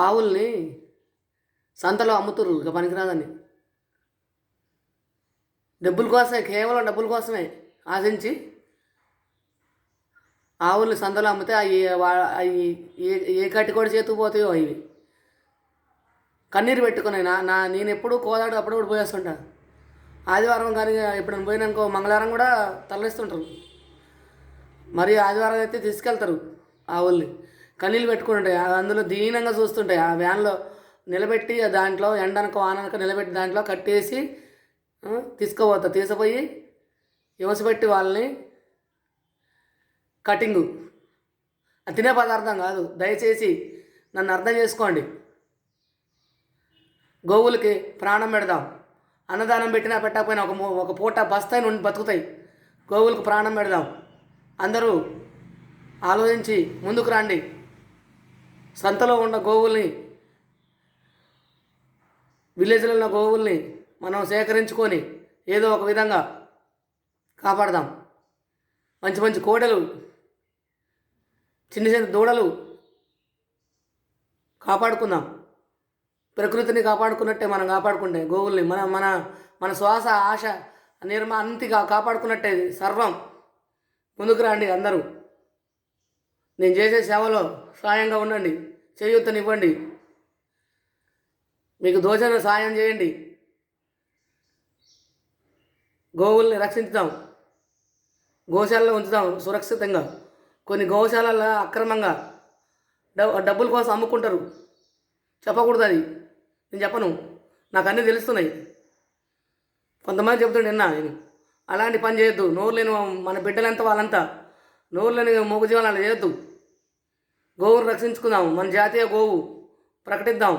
ఆవుల్ని సంతలో అమ్ముతుర్రు ఇక పనికిరాదని. డబ్బుల కోసమే, కేవలం డబ్బుల కోసమే ఆశించి ఆవుల్ని సంతలో అమ్మితే అవి ఏ కట్టి కూడా చేతుకుపోతాయో ఇవి. కన్నీరు పెట్టుకున్నాయి. నేను ఎప్పుడు కోదాడు అప్పుడప్పుడు పోయేస్తుంటా. ఆదివారం కానీ ఎప్పుడైనా పోయినానుకో మంగళవారం కూడా తరలిస్తుంటారు. మరి ఆదివారం అయితే తీసుకెళ్తారు ఆవుల్ని. కన్నీళ్ళు పెట్టుకుంటాయి, అందులో దీనంగా చూస్తుంటాయి. ఆ వ్యాన్లో నిలబెట్టి దాంట్లో ఎండనక వాననక నిలబెట్టి దాంట్లో కట్టేసి తీసుకుపోయి హింసపెట్టి వాళ్ళని కటింగు. అది తినే పదార్థం కాదు, దయచేసి నన్ను అర్థం చేసుకోండి. గోవులకి ప్రాణం పెడదాం. అన్నదానం పెట్టినా పెట్టకపోయినా ఒక పూట బస్తాయి నుండి బతుకుతాయి. గోవులకు ప్రాణం పెడదాం. అందరూ ఆలోచించి ముందుకు రండి. సంతలో ఉన్న గోవుల్ని, విలేజ్లో ఉన్న గోవుల్ని మనం సేకరించుకొని ఏదో ఒక విధంగా కాపాడదాం. మంచి మంచి కోడలు, చిన్న చిన్న దూడలు కాపాడుకుందాం. ప్రకృతిని కాపాడుకున్నట్టే మనం కాపాడుకుంటే గోవుల్ని మన మన మన శ్వాస ఆశ అంతిగా కాపాడుకున్నట్టే సర్వం. ముందుకు రండి అందరూ. నేను చేసే సేవలో సాయంగా ఉండండి, చేయూతనివ్వండి. మీకు దోచన సాయం చేయండి. గోవుల్ని రక్షించుదాం, గోశాలలో ఉంచుదాం సురక్షితంగా. కొన్ని గోశాలలో అక్రమంగా డబ్బుల కోసం అమ్ముకుంటారు. చెప్పకూడదు అది, నేను చెప్పను, నాకు అన్నీ తెలుస్తున్నాయి. కొంతమంది చెబుతుండే నేను అలాంటి పని చేయొద్దు. నోరు లేని మన బిడ్డలంతా వాళ్ళంతా నోరు లేని మూగజీవాలు అలా చేయొద్దు. గోవును రక్షించుకుందాం. మన జాతీయ గోవు ప్రకటిద్దాం.